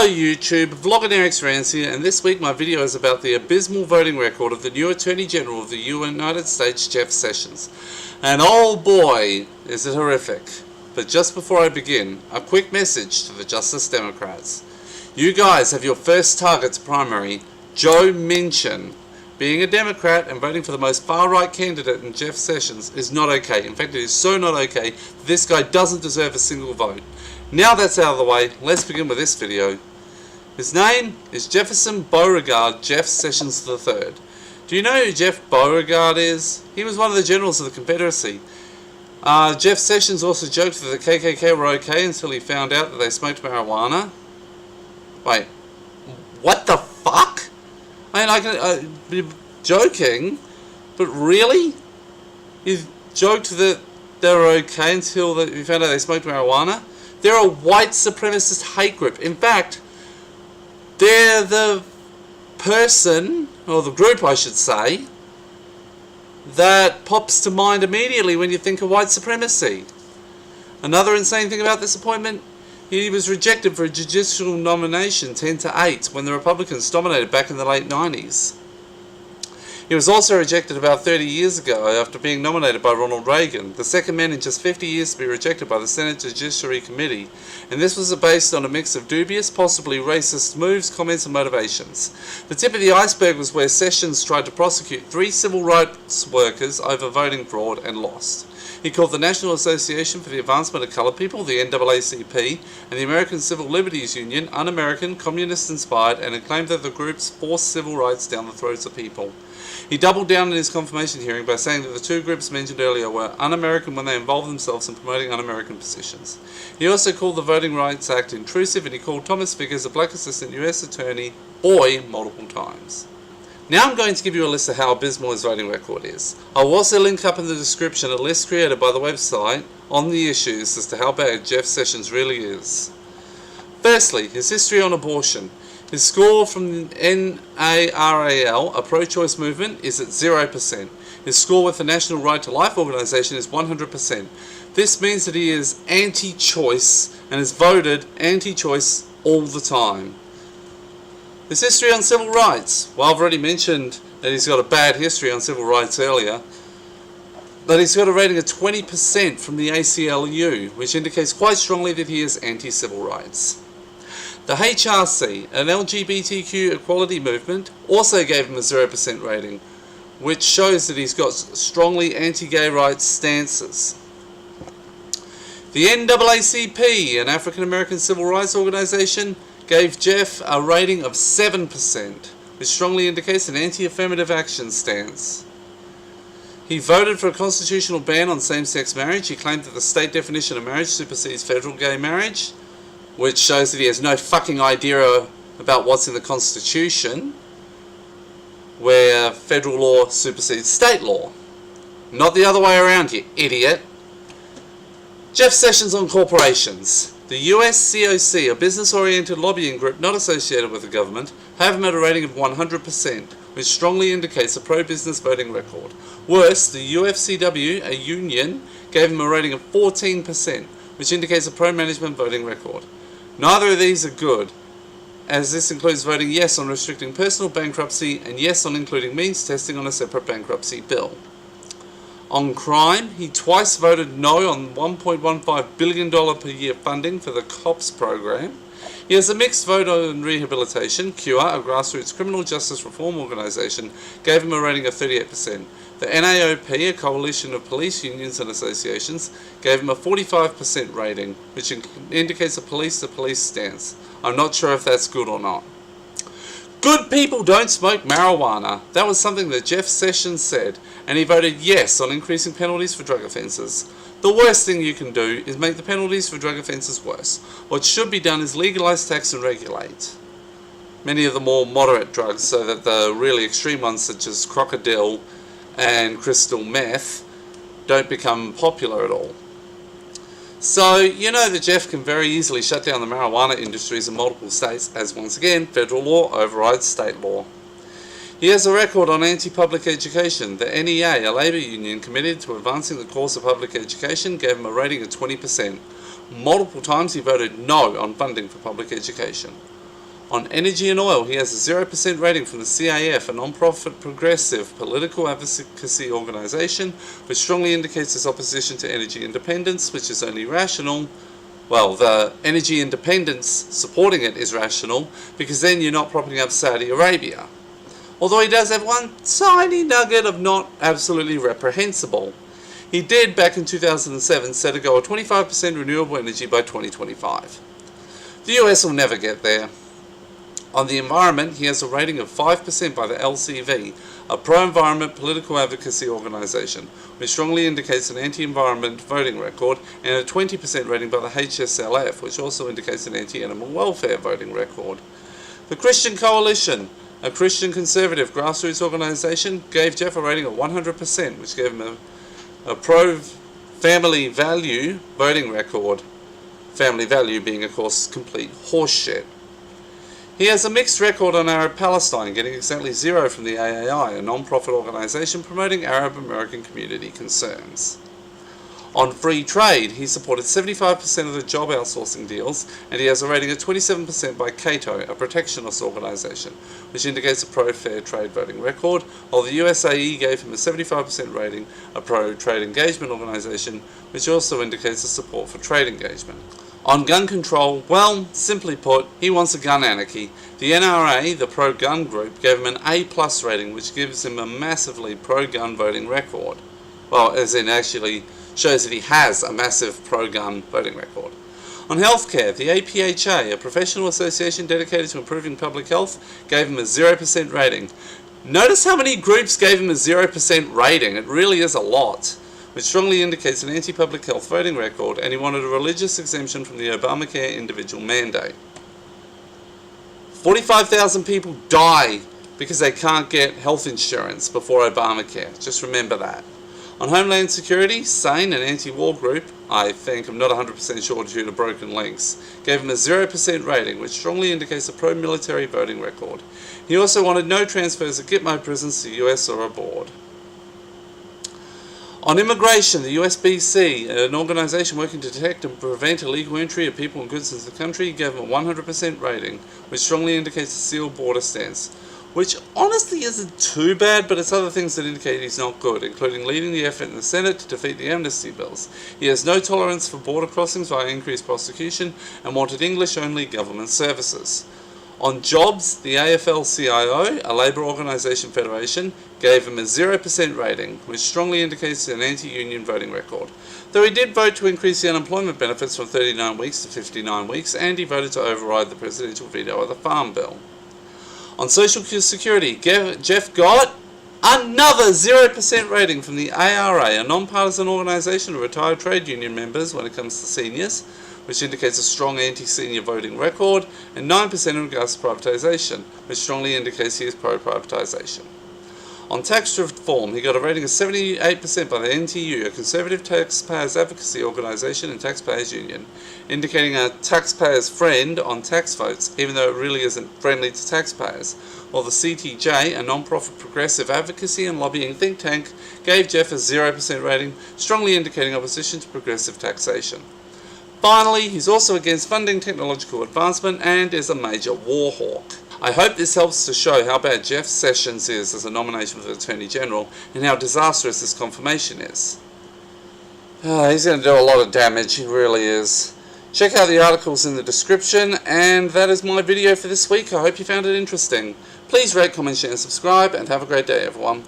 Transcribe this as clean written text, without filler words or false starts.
Hello YouTube, Vlogonairix Rants here, and this week my video is about the abysmal voting record of the new Attorney General of the United States, Geoff Sessions. And oh boy, is it horrific. But just before I begin, a quick message to the Justice Democrats. You guys have your first target's primary, Joe Manchin. Being a Democrat and voting for the most far-right candidate in Geoff Sessions is not okay. In fact, it is so not okay, this guy doesn't deserve a single vote. Now that's out of the way, let's begin with this video. His name is Jefferson Beauregard Geoff Sessions III. Do you know who Jeff Beauregard is? He was one of the generals of the Confederacy. Geoff Sessions also joked that the KKK were okay until he found out that they smoked marijuana. Wait, what the fuck? I mean, I can be joking, but really? You joked that they were okay until you found out they smoked marijuana? They're a white supremacist hate group. In fact, they're the person, or the group I should say, that pops to mind immediately when you think of white supremacy. Another insane thing about this appointment, he was rejected for a judicial nomination 10-8 when the Republicans dominated back in the late 90s. He was also rejected about 30 years ago after being nominated by Ronald Reagan, the second man in just 50 years to be rejected by the Senate Judiciary Committee, and this was based on a mix of dubious, possibly racist moves, comments and motivations. The tip of the iceberg was where Sessions tried to prosecute 3 civil rights workers over voting fraud and lost. He called the National Association for the Advancement of Colored People, the NAACP, and the American Civil Liberties Union un-American, communist-inspired, and claimed that the groups forced civil rights down the throats of people. He doubled down in his confirmation hearing by saying that the 2 groups mentioned earlier were un-American when they involved themselves in promoting un-American positions. He also called the Voting Rights Act intrusive, and he called Thomas Figgers, a black assistant U.S. attorney, boy multiple times. Now I'm going to give you a list of how abysmal his voting record is. I'll also link up in the description a list created by the website on the issues as to how bad Geoff Sessions really is. Firstly, his history on abortion. His score from the NARAL, a pro-choice movement, is at 0%. His score with the National Right to Life organisation is 100%. This means that he is anti-choice and has voted anti-choice all the time. His history on civil rights. Well, I've already mentioned that he's got a bad history on civil rights earlier. But he's got a rating of 20% from the ACLU, which indicates quite strongly that he is anti-civil rights. The HRC, an LGBTQ equality movement, also gave him a 0% rating, which shows that he's got strongly anti-gay rights stances. The NAACP, an African American civil rights organisation, gave Geoff a rating of 7%, which strongly indicates an anti-affirmative action stance. He voted for a constitutional ban on same-sex marriage. He claimed that the state definition of marriage supersedes federal gay marriage, which shows that he has no fucking idea about what's in the Constitution, where federal law supersedes state law. Not the other way around, you idiot. Geoff Sessions on corporations. The USCOC, a business-oriented lobbying group not associated with the government, have him at a rating of 100%, which strongly indicates a pro-business voting record. Worse, the UFCW, a union, gave him a rating of 14%, which indicates a pro-management voting record. Neither of these are good, as this includes voting yes on restricting personal bankruptcy and yes on including means testing on a separate bankruptcy bill. On crime, he twice voted no on $1.15 billion per year funding for the COPS program. He has a mixed vote on rehabilitation. CURE, a grassroots criminal justice reform organisation, gave him a rating of 38%. The NAOP, a coalition of police unions and associations, gave him a 45% rating, which indicates a police-to-police stance. I'm not sure if that's good or not. Good people don't smoke marijuana. That was something that Geoff Sessions said, and he voted yes on increasing penalties for drug offences. The worst thing you can do is make the penalties for drug offences worse. What should be done is legalise, tax and regulate many of the more moderate drugs so that the really extreme ones such as crocodile and crystal meth don't become popular at all. So, you know that Geoff can very easily shut down the marijuana industries in multiple states, as once again, federal law overrides state law. He has a record on anti-public education. The NEA, a labour union committed to advancing the cause of public education, gave him a rating of 20%. Multiple times he voted no on funding for public education. On energy and oil, he has a 0% rating from the CAF, a non-profit progressive political advocacy organisation, which strongly indicates his opposition to energy independence, which is only rational. Well, the energy independence supporting it is rational, because then you're not propping up Saudi Arabia. Although he does have one tiny nugget of not absolutely reprehensible. He did, back in 2007, set a goal of 25% renewable energy by 2025. The US will never get there. On the environment, he has a rating of 5% by the LCV, a pro-environment political advocacy organisation, which strongly indicates an anti-environment voting record, and a 20% rating by the HSLF, which also indicates an anti-animal welfare voting record. The Christian Coalition, a Christian conservative grassroots organisation, gave Geoff a rating of 100%, which gave him a pro-family value voting record. Family value being, of course, complete horseshit. He has a mixed record on Arab Palestine, getting exactly 0 from the AAI, a non-profit organisation promoting Arab American community concerns. On free trade, he supported 75% of the job outsourcing deals, and he has a rating of 27% by Cato, a protectionist organisation, which indicates a pro-fair trade voting record, while the USAE gave him a 75% rating, a pro-trade engagement organisation, which also indicates a support for trade engagement. On gun control, well, simply put, he wants a gun anarchy. The NRA, the pro-gun group, gave him an A+ rating, which gives him a massively pro-gun voting record. Well, as in actually shows that he has a massive pro-gun voting record. On healthcare, the APHA, a professional association dedicated to improving public health, gave him a 0% rating. Notice how many groups gave him a 0% rating. It really is a lot, which strongly indicates an anti-public health voting record, and he wanted a religious exemption from the Obamacare individual mandate. 45,000 people die because they can't get health insurance before Obamacare. Just remember that. On Homeland Security, SANE, an anti-war group, I think, I'm not 100% sure due to broken links, gave him a 0% rating, which strongly indicates a pro-military voting record. He also wanted no transfers of Gitmo prisons to the US or abroad. On immigration, the USBC, an organisation working to detect and prevent illegal entry of people and goods into the country, gave him a 100% rating, which strongly indicates a sealed border stance, which honestly isn't too bad, but it's other things that indicate he's not good, including leading the effort in the Senate to defeat the amnesty bills. He has no tolerance for border crossings via increased prosecution and wanted English-only government services. On jobs, the AFL-CIO, a labour organisation federation, gave him a 0% rating, which strongly indicates an anti-union voting record. Though he did vote to increase the unemployment benefits from 39 weeks to 59 weeks, and he voted to override the presidential veto of the Farm Bill. On Social Security, Geoff got another 0% rating from the ARA, a non-partisan organisation of retired trade union members when it comes to seniors, which indicates a strong anti-senior voting record, and 9% in regards to privatisation, which strongly indicates he is pro-privatisation. On tax reform, he got a rating of 78% by the NTU, a conservative taxpayers advocacy organisation and taxpayers union, indicating a taxpayer's friend on tax votes, even though it really isn't friendly to taxpayers, while the CTJ, a non-profit progressive advocacy and lobbying think tank, gave Geoff a 0% rating, strongly indicating opposition to progressive taxation. Finally, he's also against funding technological advancement and is a major war hawk. I hope this helps to show how bad Geoff Sessions is as a nomination for the Attorney General and how disastrous this confirmation is. He's going to do a lot of damage, he really is. Check out the articles in the description, and that is my video for this week. I hope you found it interesting. Please rate, comment, share and subscribe, and have a great day everyone.